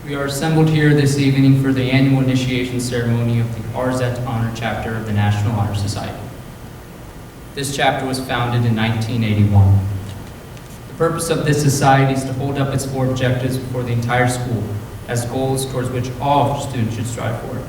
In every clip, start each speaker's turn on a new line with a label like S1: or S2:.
S1: We are assembled here this evening for the annual initiation ceremony of the RZ Honor Chapter of the National Honor Society. This chapter was founded in 1981. The purpose of this society is to hold up its 4 objectives for the entire school as goals towards which all students should strive for.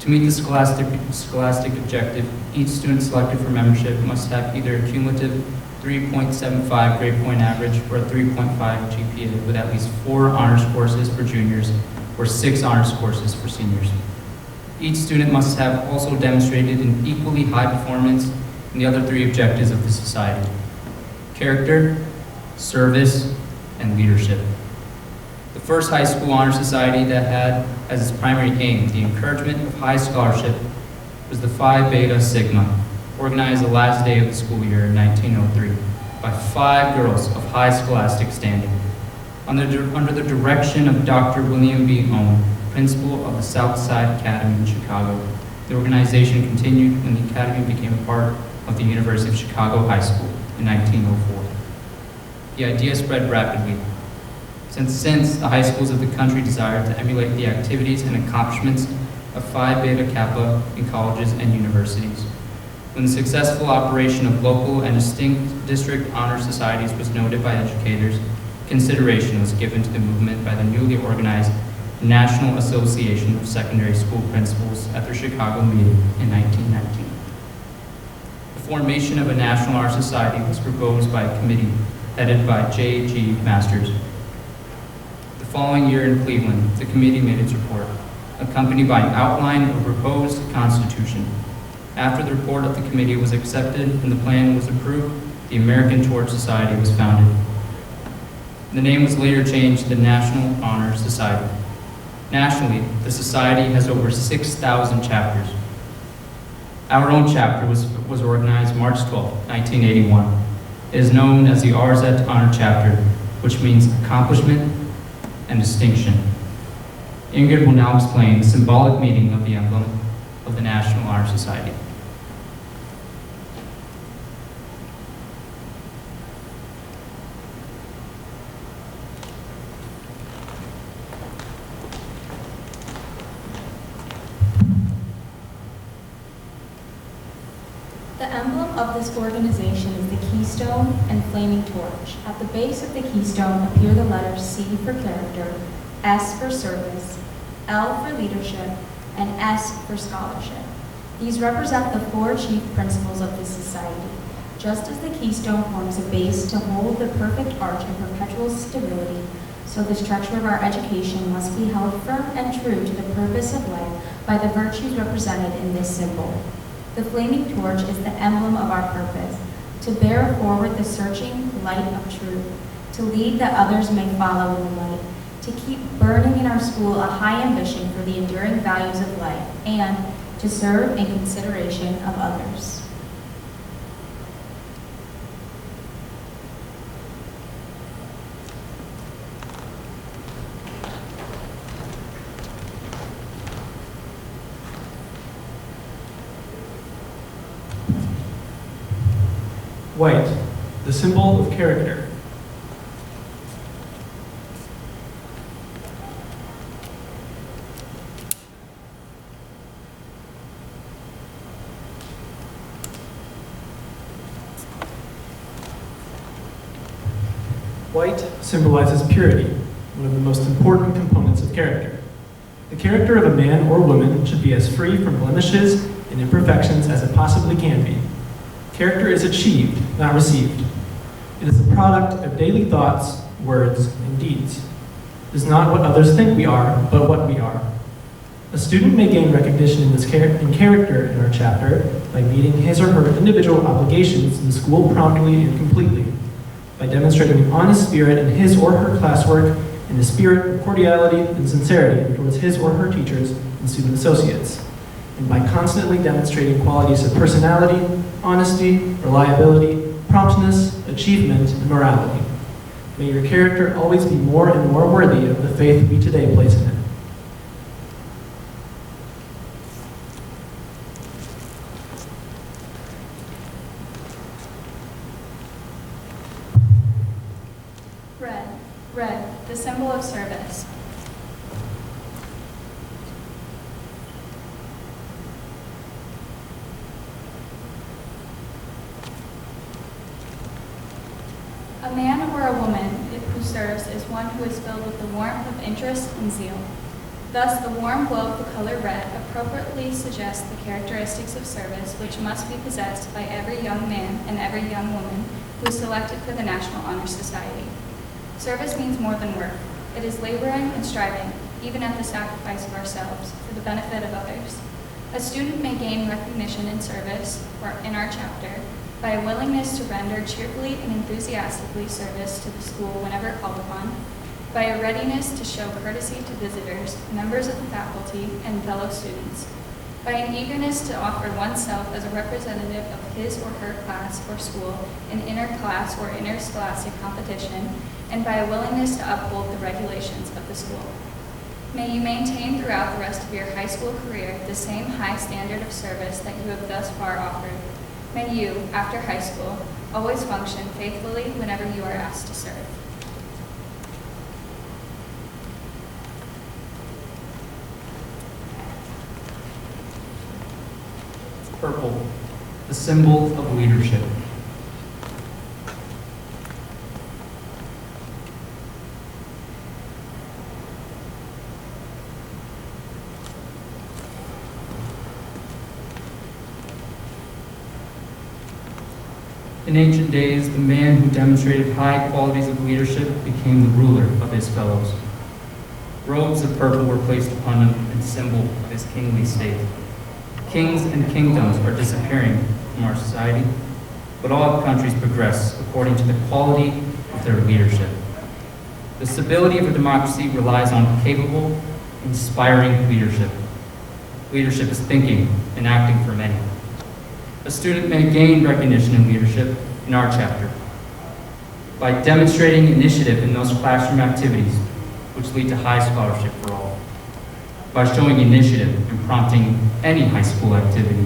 S1: To meet the scholastic objective, each student selected for membership must have either a cumulative 3.75 grade point average or a 3.5 GPA with at least 4 honors courses for juniors or 6 honors courses for seniors. Each student must have also demonstrated an equally high performance in the other 3 objectives of the society: character, service, and leadership. The first high school honor society that had as its primary aim the encouragement of high scholarship was the Phi Beta Sigma, organized the last day of the school year in 1903 by 5 girls of high scholastic standing. Under the direction of Dr. William B. Owen, principal of the Southside Academy in Chicago, the organization continued when the academy became a part of the University of Chicago High School in 1904. The idea spread rapidly. Since the high schools of the country desired to emulate the activities and accomplishments of Phi Beta Kappa in colleges and universities. When the successful operation of local and distinct district honor societies was noted by educators, consideration was given to the movement by the newly organized National Association of Secondary School Principals at their Chicago meeting in 1919. The formation of a National Honor Society was proposed by a committee headed by J.G. Masters. The following year in Cleveland, the committee made its report, accompanied by an outline of a proposed constitution. After the report of the committee was accepted and the plan was approved, the American Torch Society was founded. The name was later changed to the National Honor Society. Nationally, the society has over 6,000 chapters. Our own chapter was organized March 12, 1981. It is known as the RZ Honor Chapter, which means accomplishment and distinction. Ingrid will now explain the symbolic meaning of the emblem of the National Honor Society.
S2: The emblem of this organization is the keystone and flaming torch. At the base of the keystone appear the letters C for character, S for service, L for leadership, and S for scholarship. These represent the 4 chief principles of this society. Just as the keystone forms a base to hold the perfect arch in perpetual stability, so the structure of our education must be held firm and true to the purpose of life by the virtues represented in this symbol. The flaming torch is the emblem of our purpose, to bear forward the searching light of truth, to lead that others may follow in the light, to keep burning in our school a high ambition for the enduring values of life, and to serve in consideration of others.
S3: White, the symbol of character. White symbolizes purity, one of the most important components of character. The character of a man or woman should be as free from blemishes and imperfections as it possibly can be. Character is achieved, not received. It is the product of daily thoughts, words, and deeds. It is not what others think we are, but what we are. A student may gain recognition in character in our chapter by meeting his or her individual obligations in the school promptly and completely, by demonstrating an honest spirit in his or her classwork and a spirit of cordiality and sincerity towards his or her teachers and student associates, and by constantly demonstrating qualities of personality, honesty, reliability, promptness, achievement, and morality. May your character always be more and more worthy of the faith we today place in it.
S2: Red, the symbol of service. A man or a woman who serves is one who is filled with the warmth of interest and zeal. Thus, the warm glow of the color red appropriately suggests the characteristics of service which must be possessed by every young man and every young woman who is selected for the National Honor Society. Service means more than work. It is laboring and striving, even at the sacrifice of ourselves, for the benefit of others. A student may gain recognition in service, or in our chapter, by a willingness to render cheerfully and enthusiastically service to the school whenever called upon, by a readiness to show courtesy to visitors, members of the faculty, and fellow students, by an eagerness to offer oneself as a representative of his or her class or school in inter-class or interscholastic competition, and by a willingness to uphold the regulations of the school. May you maintain throughout the rest of your high school career the same high standard of service that you have thus far offered. May you, after high school, always function faithfully whenever you are asked to serve.
S1: Purple, the symbol of leadership. In ancient days, the man who demonstrated high qualities of leadership became the ruler of his fellows. Robes of purple were placed upon him in symbol of his kingly state. Kings and kingdoms are disappearing from our society, but all countries progress according to the quality of their leadership. The stability of a democracy relies on capable, inspiring leadership. Leadership is thinking and acting for many. A student may gain recognition in leadership in our chapter by demonstrating initiative in those classroom activities which lead to high scholarship for all, by showing initiative in prompting any high school activity,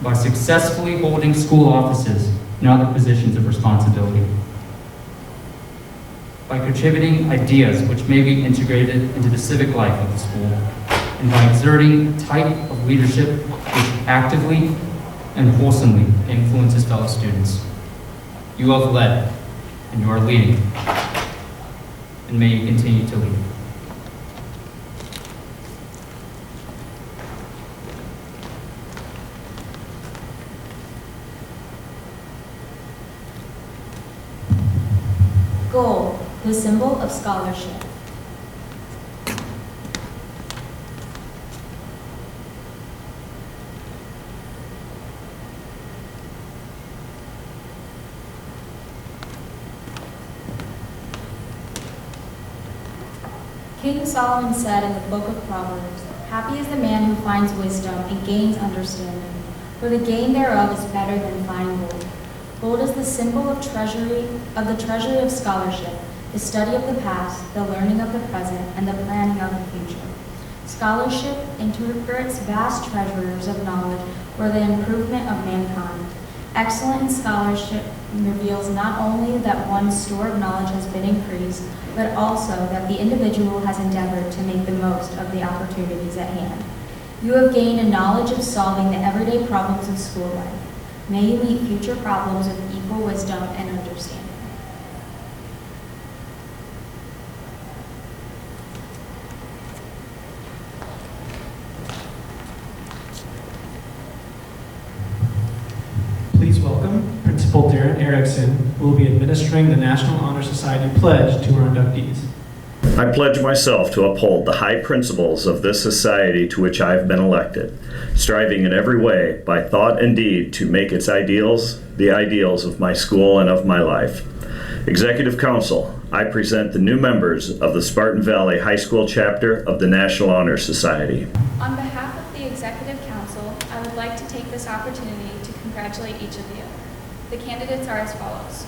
S1: by successfully holding school offices and other positions of responsibility, by contributing ideas which may be integrated into the civic life of the school, and by exerting a type of leadership which actively and wholesomely influences fellow students. You have led, and you are leading, and may you continue to lead.
S2: Gold, the symbol of scholarship. King Solomon said in the book of Proverbs, "Happy is the man who finds wisdom and gains understanding, for the gain thereof is better than fine gold." Gold is the symbol of the treasury of scholarship, the study of the past, the learning of the present, and the planning of the future. Scholarship interprets vast treasures of knowledge for the improvement of mankind. Excellence in scholarship reveals not only that one's store of knowledge has been increased, but also that the individual has endeavored to make the most of the opportunities at hand. You have gained a knowledge of solving the everyday problems of school life. May you meet future problems with equal wisdom and understanding.
S3: Please welcome Principal Darren Erickson, who will be administering the National Honor Society pledge to our inductees.
S4: I pledge myself to uphold the high principles of this society to which I have been elected, striving in every way, by thought and deed, to make its ideals the ideals of my school and of my life. Executive Council, I present the new members of the Spartan Valley High School chapter of the National Honor Society.
S2: On behalf of the Executive Council, I would like to take this opportunity to congratulate each of you. The candidates are as follows.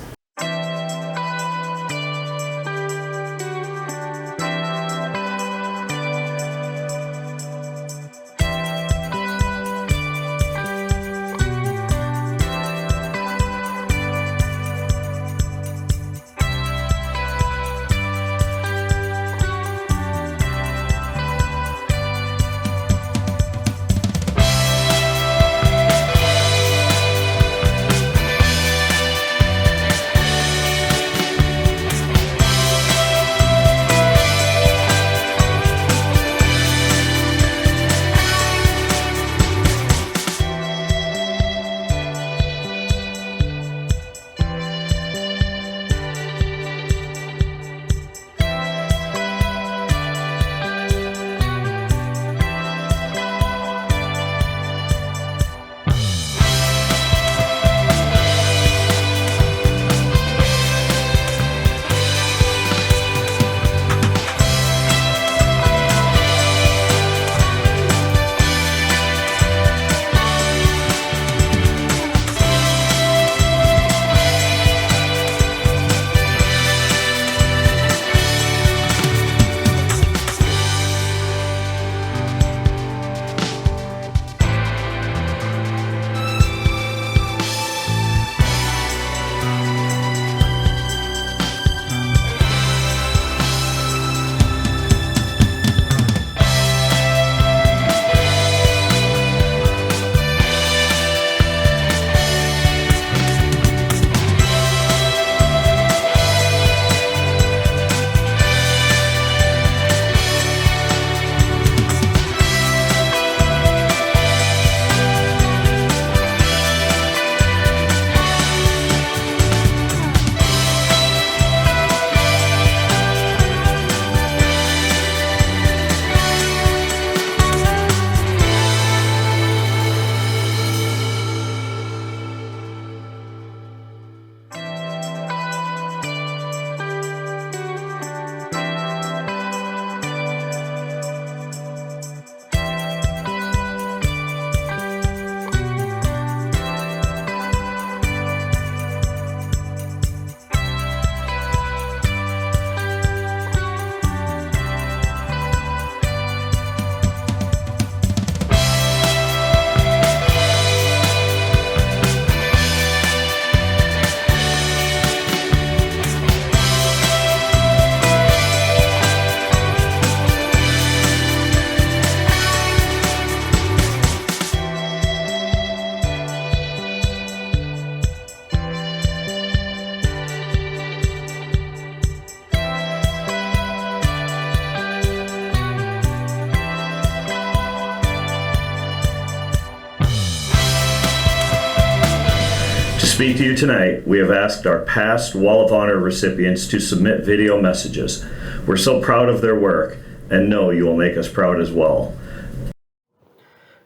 S4: speak to you tonight, we have asked our past Wall of Honor recipients to submit video messages. We're so proud of their work and know you will make us proud as well.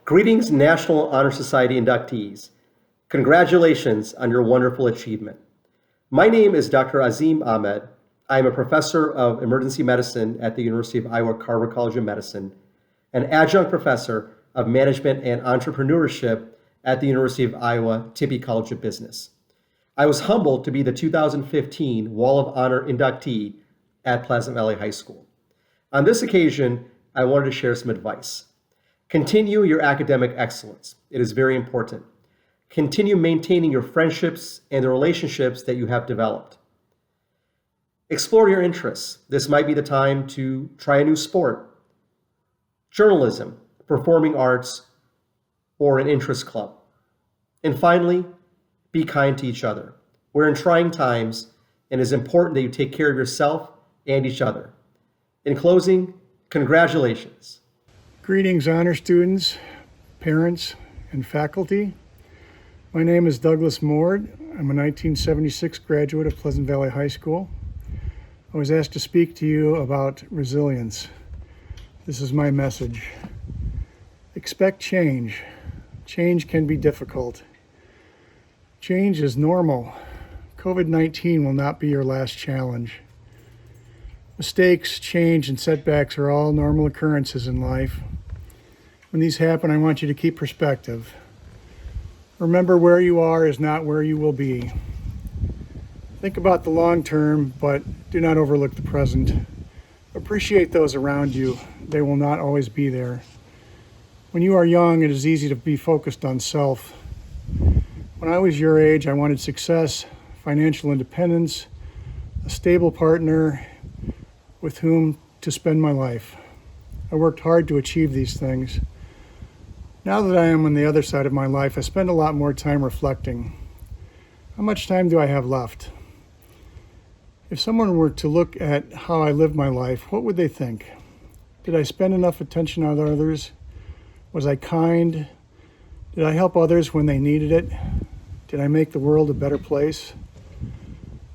S5: Greetings, National Honor Society inductees. Congratulations on your wonderful achievement. My name is Dr. Azim Ahmed. I am a professor of emergency medicine at the University of Iowa Carver College of Medicine, an adjunct professor of management and entrepreneurship at the University of Iowa Tippie College of Business. I was humbled to be the 2015 Wall of Honor inductee at Pleasant Valley High School. On this occasion, I wanted to share some advice. Continue your academic excellence. It is very important. Continue maintaining your friendships and the relationships that you have developed. Explore your interests. This might be the time to try a new sport, journalism, performing arts, or an interest club. And finally, be kind to each other. We're in trying times, and it is important that you take care of yourself and each other. In closing, congratulations.
S6: Greetings, honor students, parents, and faculty. My name is Douglas Mord. I'm a 1976 graduate of Pleasant Valley High School. I was asked to speak to you about resilience. This is my message. Expect change. Change can be difficult. Change is normal. COVID-19 will not be your last challenge. Mistakes, change, and setbacks are all normal occurrences in life. When these happen, I want you to keep perspective. Remember, where you are is not where you will be. Think about the long term, but do not overlook the present. Appreciate those around you. They will not always be there. When you are young, it is easy to be focused on self. When I was your age, I wanted success, financial independence, a stable partner with whom to spend my life. I worked hard to achieve these things. Now that I am on the other side of my life, I spend a lot more time reflecting. How much time do I have left? If someone were to look at how I lived my life, what would they think? Did I spend enough attention on others? Was I kind? Did I help others when they needed it? Did I make the world a better place?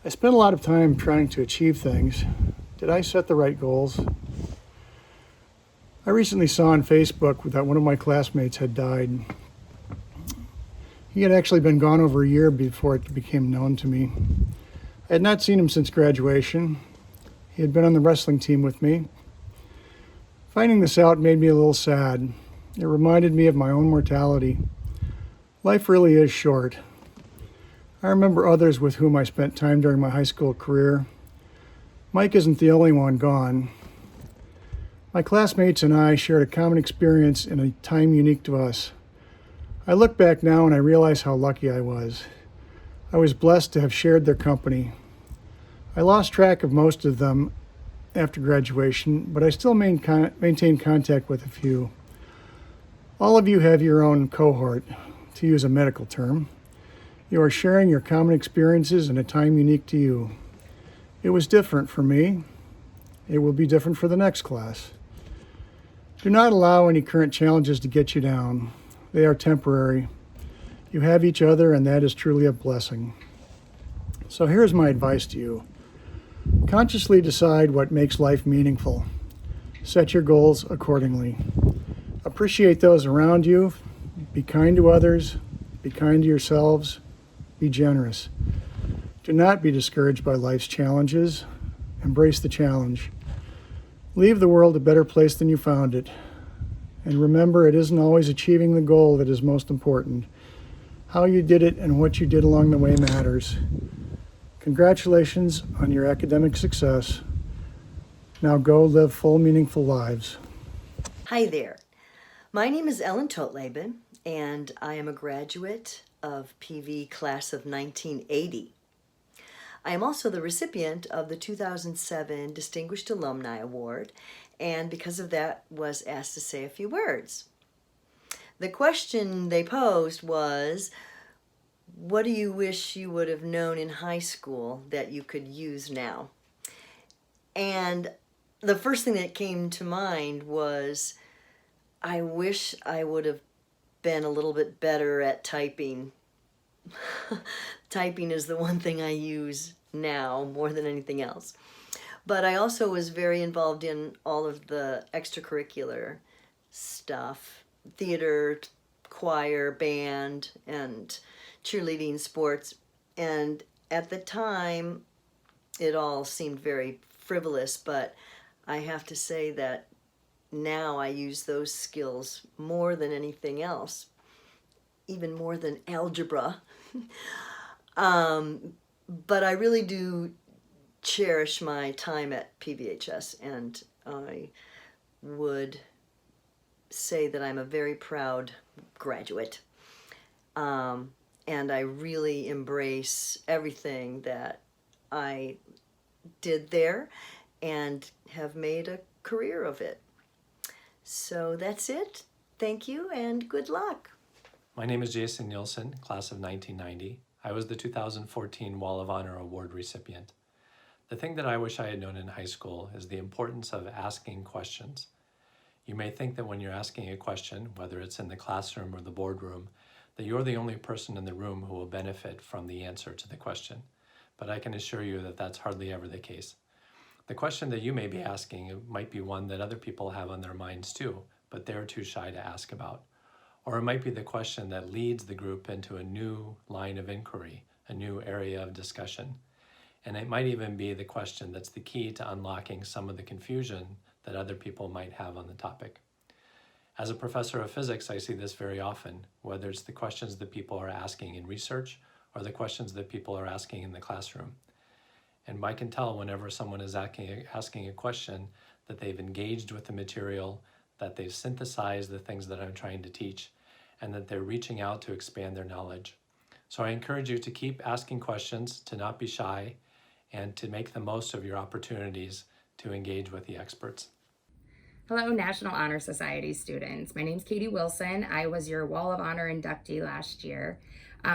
S6: I spent a lot of time trying to achieve things. Did I set the right goals? I recently saw on Facebook that one of my classmates had died. He had actually been gone over a year before it became known to me. I had not seen him since graduation. He had been on the wrestling team with me. Finding this out made me a little sad. It reminded me of my own mortality. Life really is short. I remember others with whom I spent time during my high school career. Mike isn't the only one gone. My classmates and I shared a common experience in a time unique to us. I look back now and I realize how lucky I was. I was blessed to have shared their company. I lost track of most of them after graduation, but I still maintain contact with a few. All of you have your own cohort, to use a medical term. You are sharing your common experiences in a time unique to you. It was different for me. It will be different for the next class. Do not allow any current challenges to get you down. They are temporary. You have each other, and that is truly a blessing. So here's my advice to you. Consciously decide what makes life meaningful. Set your goals accordingly. Appreciate those around you. Be kind to others. Be kind to yourselves. Be generous. Do not be discouraged by life's challenges. Embrace the challenge. Leave the world a better place than you found it. And remember, it isn't always achieving the goal that is most important. How you did it and what you did along the way matters. Congratulations on your academic success. Now go live full, meaningful lives.
S7: Hi there. My name is Ellen Totleben, and I am a graduate of PV class of 1980. I am also the recipient of the 2007 Distinguished Alumni Award, and because of that was asked to say a few words. The question they posed was, what do you wish you would have known in high school that you could use now? And the first thing that came to mind was, I wish I would have been a little bit better at typing. typing is the one thing I use now more than anything else. But I also was very involved in all of the extracurricular stuff, theater, choir, band, and cheerleading, sports. And at the time, it all seemed very frivolous, but I have to say that now I use those skills more than anything else, even more than algebra. But I really do cherish my time at PVHS, and I would say that I'm a very proud graduate. And I really embrace everything that I did there and have made a career of it. So that's it. Thank you and good luck.
S8: My name is Jason Nielsen, class of 1990. I was the 2014 Wall of Honor Award recipient. The thing that I wish I had known in high school is the importance of asking questions. You may think that when you're asking a question, whether it's in the classroom or the boardroom, that you're the only person in the room who will benefit from the answer to the question. But I can assure you that that's hardly ever the case. The question that you may be asking might be one that other people have on their minds too, but they're too shy to ask about. Or it might be the question that leads the group into a new line of inquiry, a new area of discussion. And it might even be the question that's the key to unlocking some of the confusion that other people might have on the topic. As a professor of physics, I see this very often, whether it's the questions that people are asking in research or the questions that people are asking in the classroom. And I can tell whenever someone is asking a question that they've engaged with the material, that they've synthesized the things that I'm trying to teach, and that they're reaching out to expand their knowledge. So I encourage you to keep asking questions, to not be shy, and to make the most of your opportunities to engage with the experts.
S9: Hello, National Honor Society students. My name's Katie Wilson. I was your Wall of Honor inductee last year.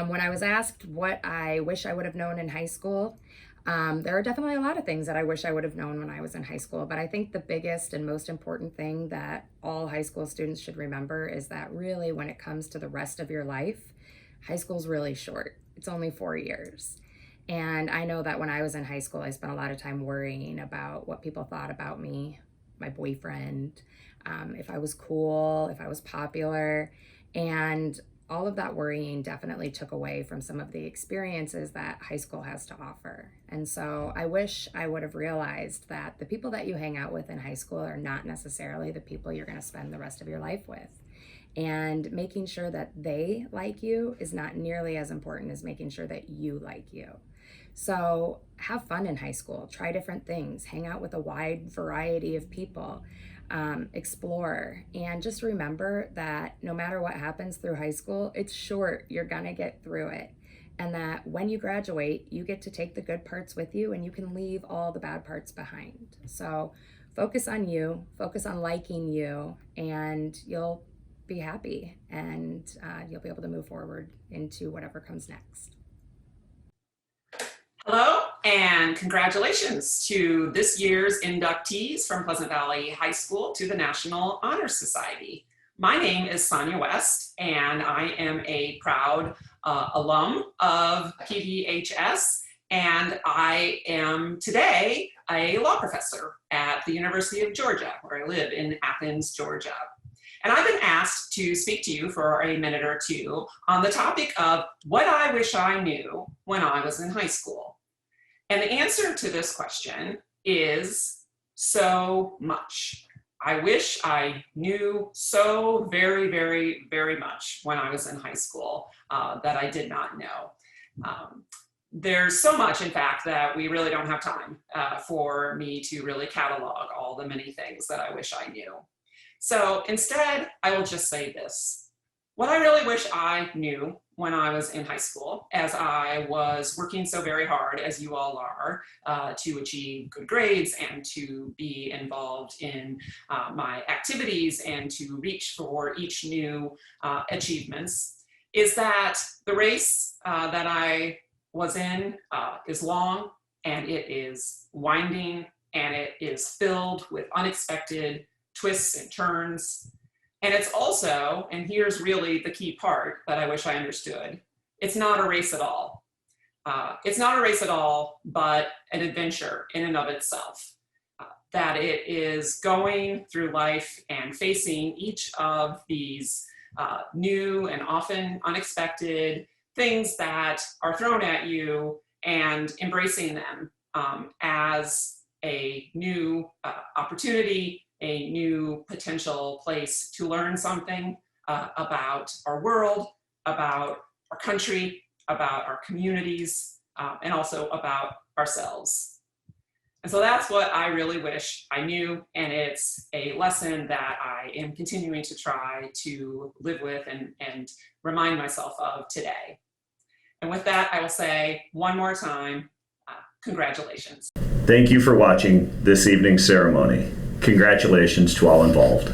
S9: When I was asked what I wish I would have known in high school, there are definitely a lot of things that I wish I would have known when I was in high school, but I think the biggest and most important thing that all high school students should remember is that really when it comes to the rest of your life, high school's really short. It's only 4 years. And I know that when I was in high school, I spent a lot of time worrying about what people thought about me, my boyfriend, if I was cool, if I was popular, and all of that worrying definitely took away from some of the experiences that high school has to offer. And so I wish I would have realized that the people that you hang out with in high school are not necessarily the people you're going to spend the rest of your life with. And making sure that they like you is not nearly as important as making sure that you like you. So have fun in high school, try different things, hang out with a wide variety of people, explore, and just remember that no matter what happens through high school, it's short, you're gonna get through it. And that when you graduate, you get to take the good parts with you and you can leave all the bad parts behind. So focus on you, focus on liking you, and you'll be happy and you'll be able to move forward into whatever comes next.
S10: Hello, and congratulations to this year's inductees from Pleasant Valley High School to the National Honor Society. My name is Sonia West, and I am a proud alum of PVHS, and I am today a law professor at the University of Georgia, where I live in Athens, Georgia. And I've been asked to speak to you for a minute or two on the topic of what I wish I knew when I was in high school. And the answer to this question is so much. I wish I knew so very, very, very much when I was in high school that I did not know. There's so much, in fact, that we really don't have time for me to really catalog all the many things that I wish I knew. So instead, I will just say this. What I really wish I knew when I was in high school, as I was working so very hard, as you all are, to achieve good grades and to be involved in my activities and to reach for each new achievements, is that the race that I was in is long, and it is winding, and it is filled with unexpected twists and turns. And it's also, and here's really the key part that I wish I understood, it's not a race at all. It's not a race at all, but an adventure in and of itself. That it is going through life and facing each of these new and often unexpected things that are thrown at you and embracing them as a new opportunity, a new potential place to learn something about our world, about our country, about our communities, and also about ourselves. And so that's what I really wish I knew, and it's a lesson that I am continuing to try to live with and remind myself of today. And with that, I will say one more time, congratulations.
S4: Thank you for watching this evening's ceremony. Congratulations to all involved.